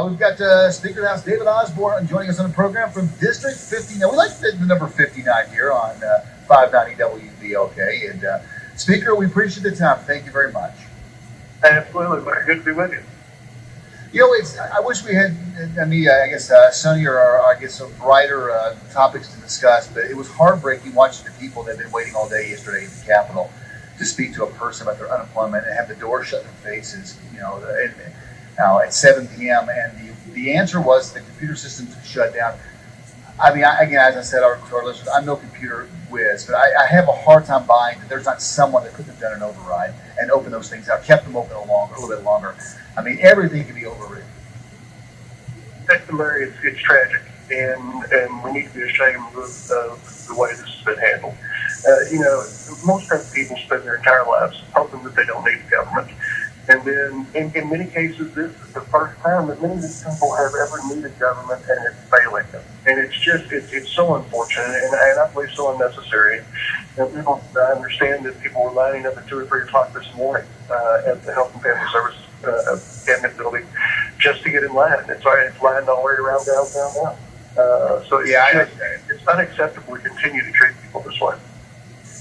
We've got Speaker of the House David Osborne joining us on the program from District 59. We like the number 59 here on 590 WVLK. And Speaker, we appreciate the time. Thank you very much. Absolutely. Good to be with you. You know, I wish we had, sunnier or I guess brighter topics to discuss, but it was heartbreaking watching the people that had been waiting all day yesterday at the Capitol to speak to a person about their unemployment and have the door shut in their faces, at 7 p.m. And the answer was the computer systems shut down. I mean, as I said to our listeners, I'm no computer whiz, but I have a hard time buying that there's not someone that couldn't have done an override and opened those things out, kept them open a little bit longer. I mean, everything can be overridden. Larry, it's tragic, and we need to be ashamed of the way this has been handled. Most people spend their entire lives hoping that they don't need the government. And then, in many cases, this is the first time that many of these people have ever needed government, and it's failing them. And it's so unfortunate, and I believe so unnecessary. People understand that people were lining up at 2 or 3 o'clock this morning at the Health and Family Services cabinet building just to get in line. It's lined all the way around downtown now. It's unacceptable to continue to treat people this way.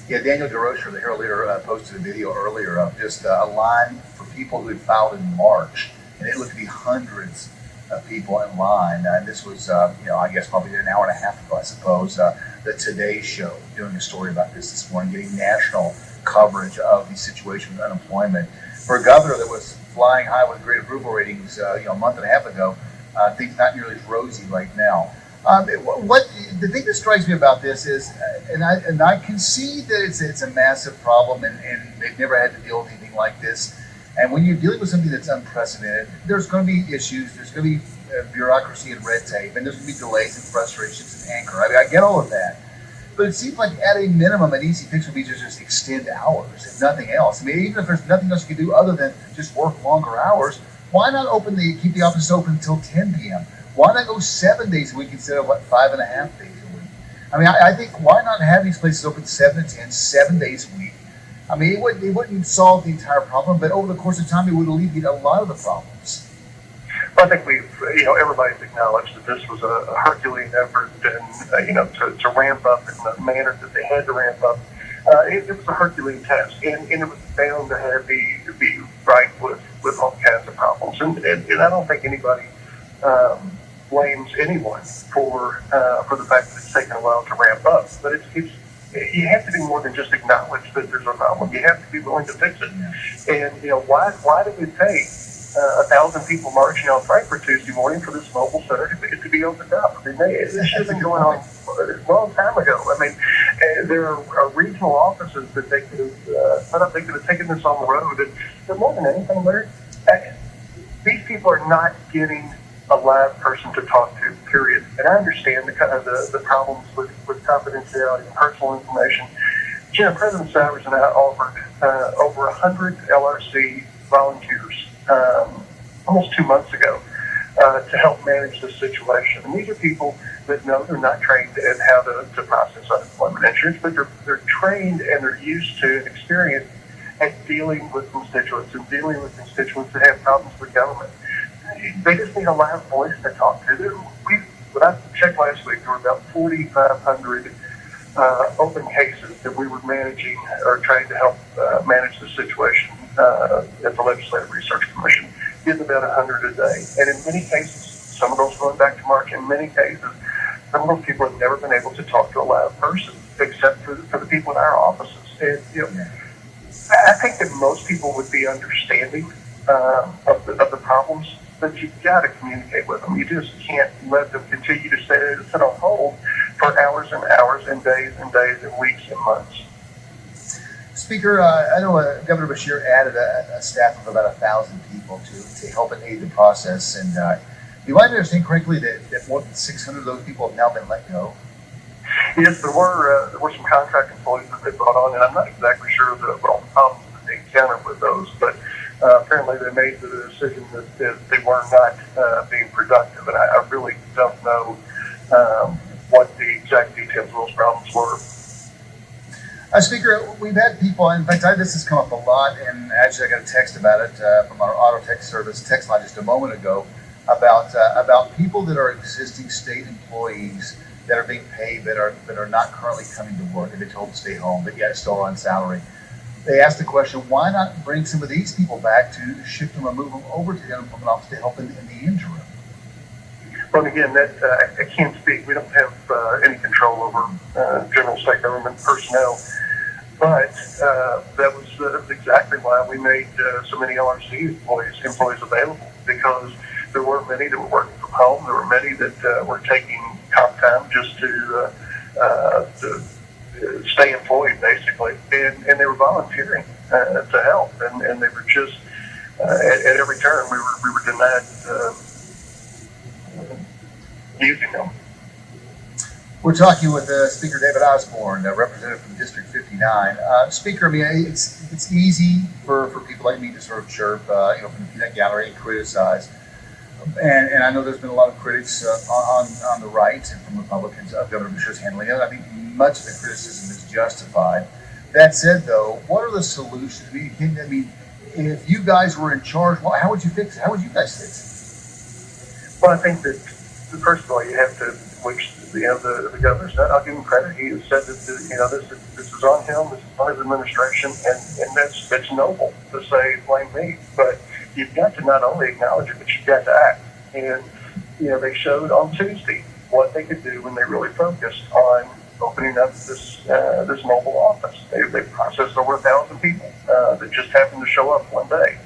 Yeah, Daniel DeRocher, the Herald Leader, posted a video earlier of just a line for people who had filed in March, and it looked to be hundreds of people in line. And this was, I guess probably an hour and a half ago, I suppose, the Today Show doing a story about this morning, getting national coverage of the situation with unemployment. For a governor that was flying high with great approval ratings, a month and a half ago, things not nearly as rosy right now. The thing that strikes me about this is, and I concede that it's a massive problem, and they've never had to deal with anything like this. And when you're dealing with something that's unprecedented, there's going to be issues. There's going to be bureaucracy and red tape, and there's going to be delays and frustrations and anger. I mean, I get all of that, but it seems like at a minimum, an easy fix would be to just extend hours, if nothing else. I mean, even if there's nothing else you can do other than just work longer hours, why not keep the office open until 10 p.m.? Why not go 7 days a week instead of 5.5 days a week? I mean, I think why not have these places open 7 to 10, 7 days a week? I mean, it wouldn't solve the entire problem, but over the course of time, it would alleviate a lot of the problems. Well, I think everybody's acknowledged that this was a Herculean effort, and to ramp up in the manner that they had to ramp up. It was a Herculean task, and it was bound to be right with all kinds of problems. And I don't think anybody blames anyone for the fact that it's taken a while to ramp up. But you have to be more than just acknowledge that there's a problem. You have to be willing to fix it. Yeah. And why did it take 1,000 people marching on Frankfurt Tuesday morning for this mobile center to be opened up? I mean, this has been going on a long time ago. I mean, there are regional offices that they could have set up. They could have taken this on the road. And more than anything, Larry, these people are not getting a live person to talk to, period. And I understand the problems with confidentiality and personal information. President Sowers and I offered over 100 LRC volunteers almost 2 months ago to help manage this situation. And these are people that know they're not trained in how to process unemployment insurance, but they're trained and they're used to and experienced at dealing with constituents and dealing with constituents that have problems with government. They just need a live voice to talk to. When I checked last week, there were about 4,500 open cases that we were managing or trying to help manage the situation at the Legislative Research Commission, getting about 100 a day. And in many cases, some of those going back to March, in many cases, some of those people have never been able to talk to a live person, except for the people in our offices. And, I think that most people would be understanding of the problems, but you've got to communicate with them. You just can't let them continue to sit on hold for hours and hours and days and weeks and months. Speaker, I know Governor Beshear added a staff of about 1,000 people to help and aid the process. And do I understand correctly that more than 600 of those people have now been let go? Yes, there were some contract employees that they brought on, and I'm not exactly sure of all the problems that they encountered with those, but apparently they made the decision that they were not being productive, and I really don't know what the exact details of those problems were. Speaker, we've had people, in fact, this has come up a lot, and actually I got a text about it from our auto text service text line just a moment ago, about people that are existing state employees that are being paid that are not currently coming to work and they're told to stay home, but yet still on salary. They asked the question, why not bring some of these people back to shift them or move them over to the unemployment office to help in the interim? Well, again, that I can't speak. We don't have any control over general state government personnel. But that was exactly why we made so many LRC employees available, because there were many that were working from home. There were many that were taking comp time just to stay employed, basically, and they were volunteering to help, and they were just at every turn we were denied using them. We're talking with Speaker David Osborne, representative from District 59. Speaker, I mean, it's easy for people like me to sort of chirp, from the peanut gallery and criticize. And I know there's been a lot of critics on the right and from Republicans of Governor Beshear's handling it. I think much of the criticism is justified. That said, though, what are the solutions? I mean, if you guys were in charge, well, how would you fix it? How would you guys fix it? Well, I think that first of all, you have to, which the governor's done. I'll give him credit. He has said that this is on him. This is on his administration, and that's noble to say blame me. But you've got to not only acknowledge it, but you've got to act. And they showed on Tuesday what they could do when they really focused on opening up this mobile office. They processed over 1,000 people that just happened to show up one day,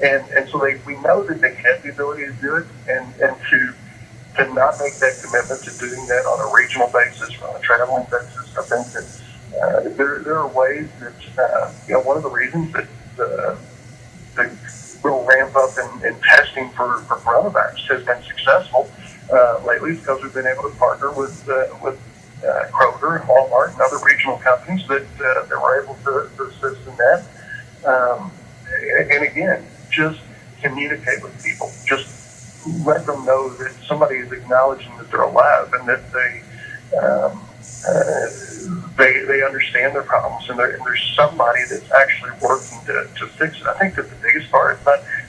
and so we know that they had the ability to do it, and to not make that commitment to doing that on a regional basis or on a traveling basis. I think that there are ways that one of the reasons that the real ramp up in testing for coronavirus has been successful lately is because we've been able to partner with Kroger and Walmart and other regional companies that were able to assist in that. And again, just communicate with people. Just let them know that somebody is acknowledging that they're alive and that they understand their problems, and there's somebody that's actually working to fix it. I think that the biggest part is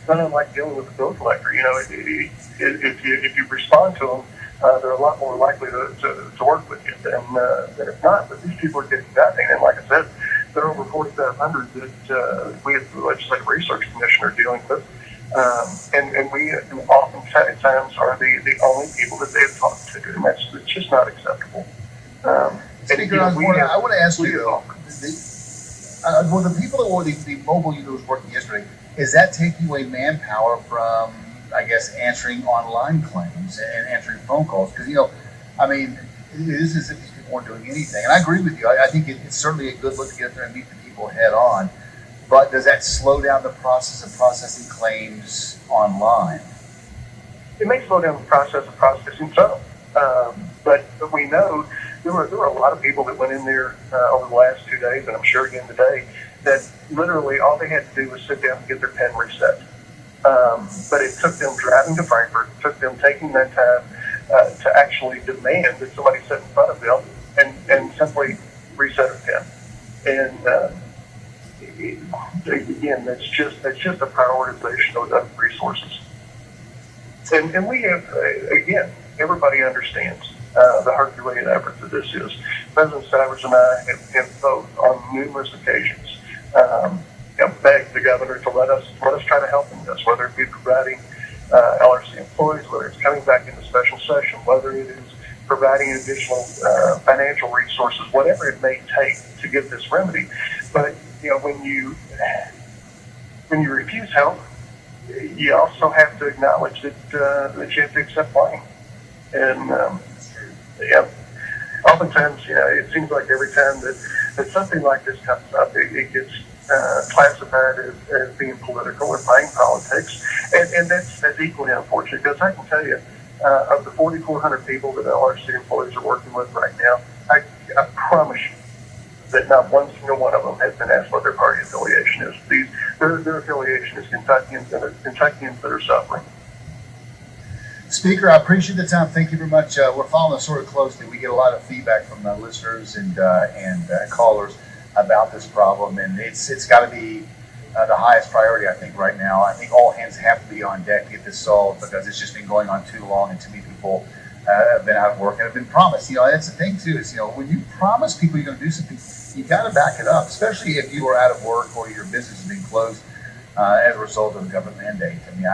not unlike dealing with a bill collector. If you respond to them, they're a lot more likely to work with you than if not. But these people are getting nothing, and like I said, there are over 4,500 that we as the Legislative Research Commission are dealing with. And we oftentimes are the only people that they've talked to, and that's just not acceptable. Speaker, I want to ask you, though, the people that were the mobile unit was working yesterday, is that taking away manpower from, I guess, answering online claims and answering phone calls? Because, it is as if these people weren't doing anything. And I agree with you. I think it's certainly a good look to get there and meet the people head on. But does that slow down the process of processing claims online? It may slow down the process of processing some, but we know there were a lot of people that went in there over the last 2 days, and I'm sure again today, that literally all they had to do was sit down and get their pen reset. But it took them driving to Frankfurt, it took them taking that time to actually demand that somebody sit in front of them and simply reset a pen. And again, that's just a prioritization of resources. And we have, again, everybody understands the Herculean effort that this is. President Stivers and I have both on numerous occasions begged the governor to let us try to help in this, whether it be providing LRC employees, whether it's coming back into special session, whether it is providing additional financial resources, whatever it may take to get this remedy. But when you refuse help, you also have to acknowledge that you have to accept blame. And oftentimes, it seems like every time that something like this comes up, it gets classified as being political or playing politics, and that's equally unfortunate, because I can tell you, of the 4,400 people that LRC employees are working with right now, I promise you that not one single one of them has been asked what their party affiliation is. Their affiliation is Kentuckians, and it's Kentuckians that are suffering. Speaker, I appreciate the time. Thank you very much. We're following this sort of closely. We get a lot of feedback from listeners and callers about this problem, and it's got to be the highest priority, I think, right now. I think all hands have to be on deck to get this solved because it's just been going on too long and too many people have been out of work and have been promised. That's the thing, too, is, when you promise people you're going to do something, you got to back it up, especially if you are out of work or your business has been closed as a result of the government mandate. I mean,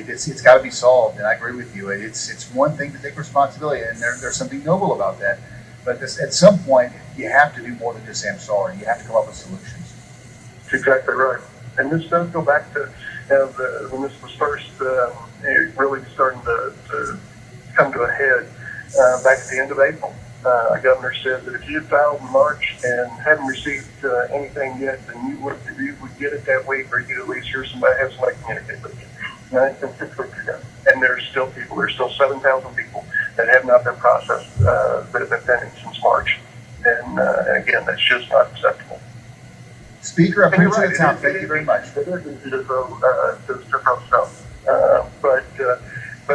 it's got to be solved, and I agree with you. It's one thing to take responsibility, and there's something noble about that. But at some point, you have to do more than just say, I'm sorry. You have to come up with solutions. That's exactly right. And this does go back to when this was first really starting to come to a head back at the end of April. Our governor said that if you had filed in March and hadn't received anything yet, then you would get it that week, or you'd at least hear somebody have somebody communicate with you. And that's been 6 weeks ago. And there's still 7,000 people that have not been processed that have been pending since March. And again, that's just not acceptable. Speaker, I appreciate the time. Thank you very much. It is easy to throw stuff, but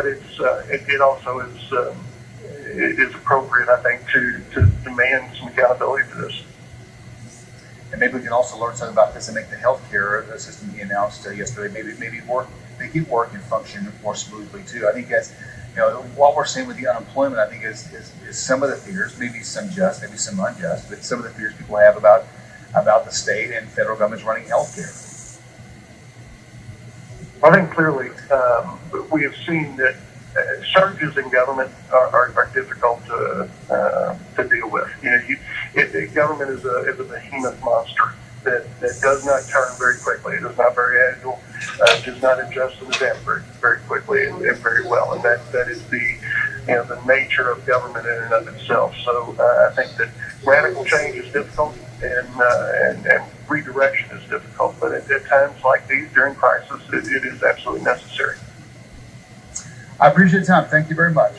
it also is appropriate, I think, to demand some accountability for this. And maybe we can also learn something about this and make the healthcare system he announced yesterday maybe make it work and function more smoothly too. I think that's what we're seeing with the unemployment. I think is some of the fears, maybe some just, maybe some unjust, but some of the fears people have about the state and federal governments running healthcare. I think clearly we have seen that surges in government are difficult to deal with. Government is a behemoth monster that does not turn very quickly. It is not very agile. Does not adjust to the depth very quickly and very well. And that is the nature of government in and of itself. So I think that radical change is difficult and redirection is difficult. But at times like these during crisis, it is absolutely necessary. I appreciate the time. Thank you very much.